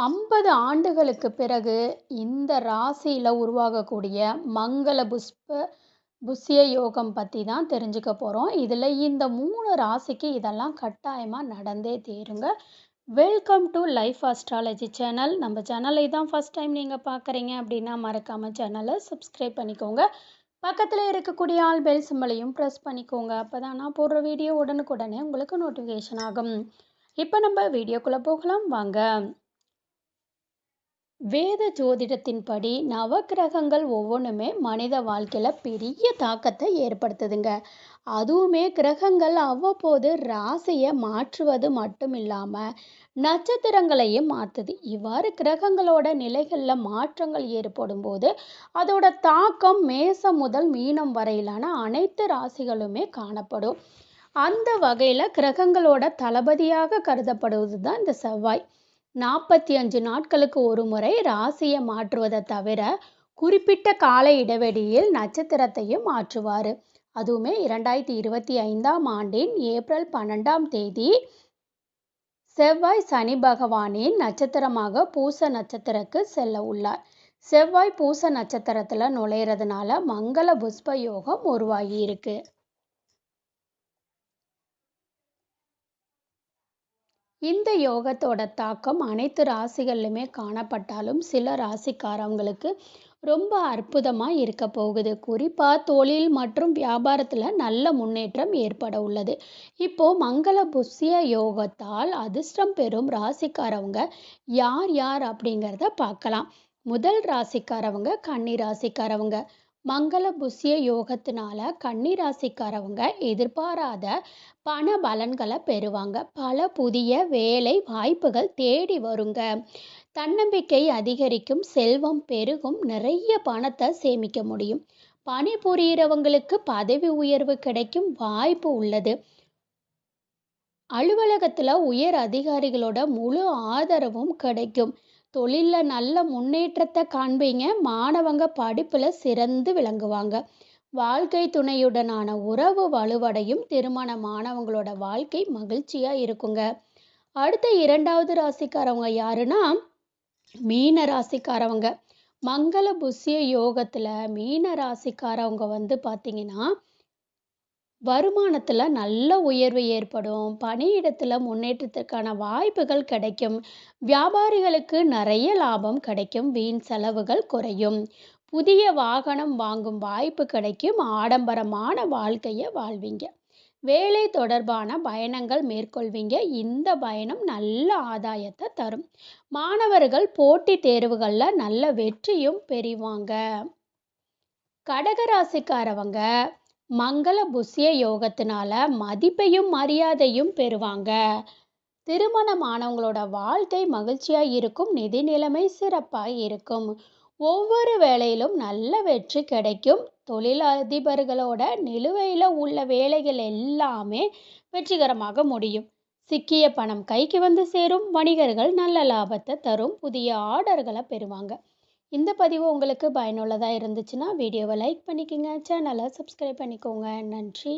50 ஆண்டுகளுக்கு பிறகு இந்த ராசியில உருவாகக்கூடிய மங்கள புஷ்ய யோகம் பத்தி தான் தெரிஞ்சுக்க போறோம். இதுல இந்த 3 ராசிக்கு இதெல்லாம் கட்டாயமா நடந்தே தீருங்க. Welcome to life astrology channel. நம்ம சேனலை தான் ஃபர்ஸ்ட் டைம் நீங்க பார்க்குறீங்க அப்படின்னா மறக்காம சேனலை சப்ஸ்கிரைப் பண்ணிக்கோங்க. பக்கத்துல இருக்கக்கூடிய ஆல் பெல் சிம்பலையும் ப்ரெஸ் பண்ணிக்கோங்க. அப்பதான் நான் போடுற வீடியோ உடனுக்குடனே உங்களுக்கு நோட்டிஃபிகேஷன் ஆகும். இப்போ நம்ம வீடியோக்குள்ள போகலாம் வாங்க. வேத ஜோதிடத்தின்படி நவக்கிரகங்கள் ஒவ்வொன்றுமே மனித வாழ்க்கையில் பெரிய தாக்கத்தை ஏற்படுத்துதுங்க. அதுவுமே கிரகங்கள் அவ்வப்போது ராசியை மாற்றுவது மட்டும் இல்லாமல் நட்சத்திரங்களையும் மாற்றுது. இவ்வாறு கிரகங்களோட நிலைகளில் மாற்றங்கள் ஏற்படும் போது அதோட தாக்கம் மேசம் முதல் மீனம் வரையிலான அனைத்து ராசிகளுமே காணப்படும். அந்த வகையில் கிரகங்களோட தளபதியாக கருதப்படுவது தான் இந்த செவ்வாய். 45 நாட்களுக்கு ஒரு முறை ராசியை மாற்றுவதை தவிர குறிப்பிட்ட கால இடைவெளியில் நட்சத்திரத்தையும் மாற்றுவார். அதுவுமே 2025ஆம் ஆண்டின் ஏப்ரல் 12ஆம் தேதி செவ்வாய் சனி பகவானின் நட்சத்திரமாக பூச நட்சத்திரக்கு செல்ல உள்ளார். செவ்வாய் பூச நட்சத்திரத்தில் நுழையிறதுனால மங்கள புஷ்ப யோகம் உருவாகி இருக்கு. இந்த யோகத்தோட தாக்கம் அனைத்து ராசிகள்லையுமே காணப்பட்டாலும் சில ராசிக்காரவங்களுக்கு ரொம்ப அற்புதமாக இருக்க போகுது. குறிப்பாக தொழில் மற்றும் வியாபாரத்தில் நல்ல முன்னேற்றம் ஏற்பட உள்ளது. இப்போது மங்கள புஷ்ய யோகத்தால் அதிர்ஷ்டம் பெறும் ராசிக்காரவங்க யார் யார் அப்படிங்கிறத பார்க்கலாம். முதல் ராசிக்காரவங்க கன்னி ராசிக்காரவங்க. மங்கள புஷ்ய யோகத்தினால கன்னி ராசிக்காரவங்க எதிர்பாராத பண பலன்களை பெறுவாங்க. பல புதிய வேலை வாய்ப்புகள் தேடி வருங்க. தன்னம்பிக்கை அதிகரிக்கும், செல்வம் பெருகும், நிறைய பணத்தை சேமிக்க முடியும். பணிபுரியறவங்களுக்கு பதவி உயர்வு கிடைக்கும் வாய்ப்பு உள்ளது. அலுவலகத்தில் உயர் அதிகாரிகளோட முழு ஆதரவும் கிடைக்கும். தொழிலில் நல்ல முன்னேற்றத்தை காண்பீங்க. மாணவங்க படிப்பில் சிறந்து விளங்குவாங்க. வாழ்க்கை துணையுடனான உறவு வலுவடையும். திருமணமானவங்களோட வாழ்க்கை மகிழ்ச்சியாக இருக்குங்க. அடுத்த இரண்டாவது ராசிக்காரவங்க யாருன்னா மீன ராசிக்காரவங்க. மங்கள புஷ்ய யோகத்தில் மீன ராசிக்காரவங்க பார்த்தீங்கன்னா வருமானத்தில் நல்ல உயர்வு ஏற்படும். பணியிடத்தில் முன்னேற்றத்திற்கான வாய்ப்புகள் கிடைக்கும். வியாபாரிகளுக்கு நிறைய லாபம் கிடைக்கும். வீண் செலவுகள் குறையும். புதிய வாகனம் வாங்கும் வாய்ப்பு கிடைக்கும். ஆடம்பரமான வாழ்க்கையை வாழ்வீங்க. வேலை தொடர்பான பயணங்கள் மேற்கொள்வீங்க. இந்த பயணம் நல்ல ஆதாயத்தை தரும். மாணவர்கள் போட்டித் தேர்வுகளில் நல்ல வெற்றியும் பெறுவாங்க. கடகராசிக்காரவங்க மங்கள புஷ்ய யோகத்தினால மதிப்பையும் மரியாதையும் பெறுவாங்க. திருமணமானவங்களோட வாழ்க்கை மகிழ்ச்சியாக இருக்கும். நிதி நிலைமை சிறப்பாக இருக்கும். ஒவ்வொரு வேலையிலும் நல்ல வெற்றி கிடைக்கும். தொழிலதிபர்களோட நிலுவையில் உள்ள வேலைகள் எல்லாமே வெற்றிகரமாக முடியும். சிக்கிய பணம் கைக்கு வந்து சேரும். வணிகர்கள் நல்ல லாபத்தை தரும். புதிய ஆர்டர்களை பெறுவாங்க. இந்த பதிவு உங்களுக்கு பயனுள்ளதாக இருந்துச்சுன்னா வீடியோவை லைக் பண்ணிக்கோங்க. சேனலை சப்ஸ்கிரைப் பண்ணிக்கோங்க. நன்றி.